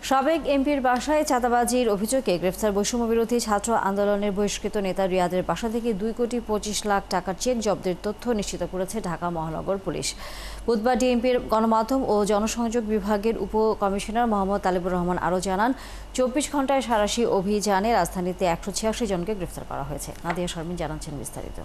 সাবেক এমপির বাসায় চাঁদাবাজির অভিযোগে গ্রেফতার বৈষম্যবিরোধী ছাত্র আন্দোলনের বহিষ্কৃত নেতা রিয়াদের বাসা থেকে 2,25,00,000 টাকার চেক জব্দের তথ্য নিশ্চিত করেছে ঢাকা মহানগর পুলিশ। বুধবার ডিএমপির গণমাধ্যম ও জনসংযোগ বিভাগের উপকমিশনার মোহাম্মদ তালেবুর রহমান আরও জানান, 24 ঘণ্টায় সাঁড়াশি অভিযানে রাজধানীতে 186 জনকে গ্রেফতার করা হয়েছে। নাদিয়া শারমিন জানাচ্ছেন বিস্তারিত।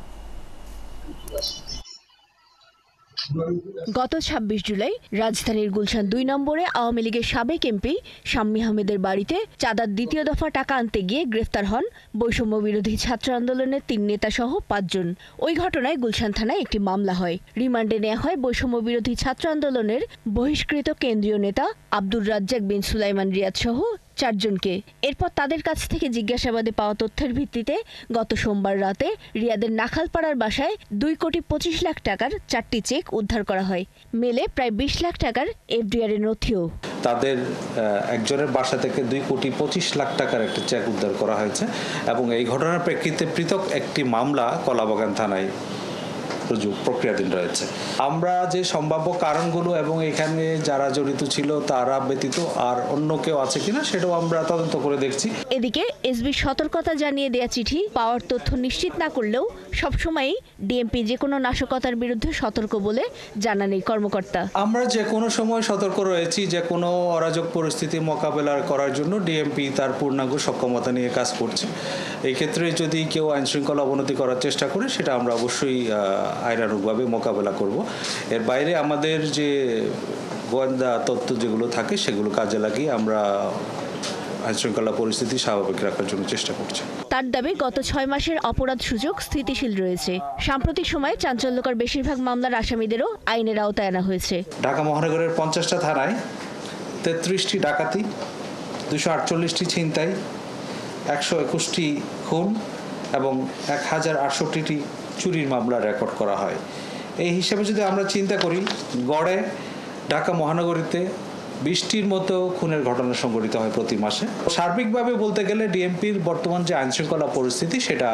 গত 26 জুলাই রাজধানীর গুলশান 2 নম্বরে আওয়ামী লীগের সাবেক এমপি শাম্মী আহমেদের বাড়িতে চাঁদার দ্বিতীয় দফা টাকা আনতে গিয়ে গ্রেফতার হন বৈষম্য বিরোধী ছাত্র আন্দোলনের 3 নেতা সহ 5 জন। ওই ঘটনায় গুলশান থানায় একটি মামলা হয়। রিমান্ডে নেওয়া হয় বৈষম্য বিরোধী ছাত্র আন্দোলনের বহিষ্কৃত কেন্দ্রীয় নেতা আব্দুর রাজ্জাক বিন সুলাইমান রিয়াদ সহ 4 জনকে। এরপর তাদের কাছ থেকে জিজ্ঞাসাবাদে পাওয়া তথ্যের ভিত্তিতে গত সোমবার রাতে রিয়াদের নাখালপাড়ার বাসায় 2,25,00,000 টাকার 4টি চেক উদ্ধার করা হয়। মেলে প্রায় 20 লাখ টাকার এফডিআর এর নথিও। তাদের একজনের বাসা থেকে 2,25,00,000 টাকার একটা চেক উদ্ধার করা হয়েছে এবং এই ঘটনার প্রেক্ষিতে পৃথক একটি মামলা কলাবাগান থানায় প্রক্রিয়াধীন রয়েছে। আমরা যে সম্ভাব্য কারণগুলো এবং এখানে যারা জড়িত ছিল তারা ব্যতীত আর অন্য কেউ আছে কিনা সেটাও আমরা তদন্ত করে দেখছি। এদিকে এসবি সতর্কতা জানিয়ে দেয়া চিঠি পাওয়ার তথ্য নিশ্চিত না করলেও সবসময়ই ডিএমপি যে কোনো নাশকতার বিরুদ্ধে সতর্ক বলে জানান এই কর্মকর্তা। আমরা যে কোনো সময় সতর্ক রয়েছি, যে কোনো অরাজক পরিস্থিতি মোকাবেলা করার জন্য ডিএমপি তার পূর্ণাঙ্গ সক্ষমতা নিয়ে কাজ করছে। এই ক্ষেত্রে যদি কেউ আইনশৃঙ্খলা অবনতি করার চেষ্টা করে সেটা আমরা অবশ্যই আইনানুগভাবে মোকাবেলা করব। এর বাইরে আমাদের যে গোয়েন্দা তথ্য যেগুলো থাকে সেগুলো কাজে লাগিয়ে আমরা আইনশৃঙ্খলা পরিস্থিতি স্বাভাবিক রাখার জন্য চেষ্টা করছি। তার দাবি গত 6 মাসের অপরাধ সুযোগ স্থিতিশীল রয়েছে। সাম্প্রতিক সময়ে চাঞ্চল্যকর বেশিরভাগ মামলার আসামিদেরও আইনের আওতায় আনা হয়েছে। ঢাকা মহানগরের 50টা থানায় 33টি ডাকাতি, 248টি ছিনতাই, 121টি খুন এবং 1068টি চুরির মামলা রেকর্ড করা হয়। এই হিসাবে যদি আমরা চিন্তা করি, গড়ে ঢাকা মহানগরীতে 20টির মতো খুনের ঘটনা সংঘটিত হয় প্রতি মাসে। সার্বিকভাবে বলতে গেলে ডিএমপির বর্তমান যে আইনশৃঙ্খলা পরিস্থিতি সেটা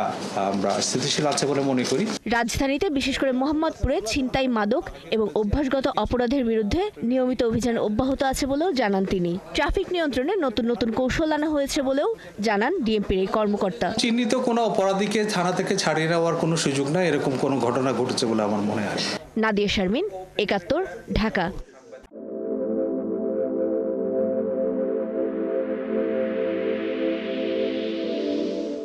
আমরা স্থিতিশীল আছে বলে মনে করি। রাজধানীতে বিশেষ করে মোহাম্মদপুরে ছিনতাই, মাদক এবং অভ্যাসগত অপরাধের বিরুদ্ধে নিয়মিত অভিযান অব্যাহত আছে বলেও জানান তিনি। ট্রাফিক নিয়ন্ত্রণে নতুন নতুন কৌশল আনা হয়েছে বলেও জানান ডিএমপির এই কর্মকর্তা। চিহ্নিত কোনো অপরাধীকে থানা থেকে ছাড়িয়ে নেওয়ার কোনো সুযোগ নাই, এরকম কোনো ঘটনা ঘটেছে বলে আমার মনে হয়। নাদিয়া শারমিন, 71, ঢাকা।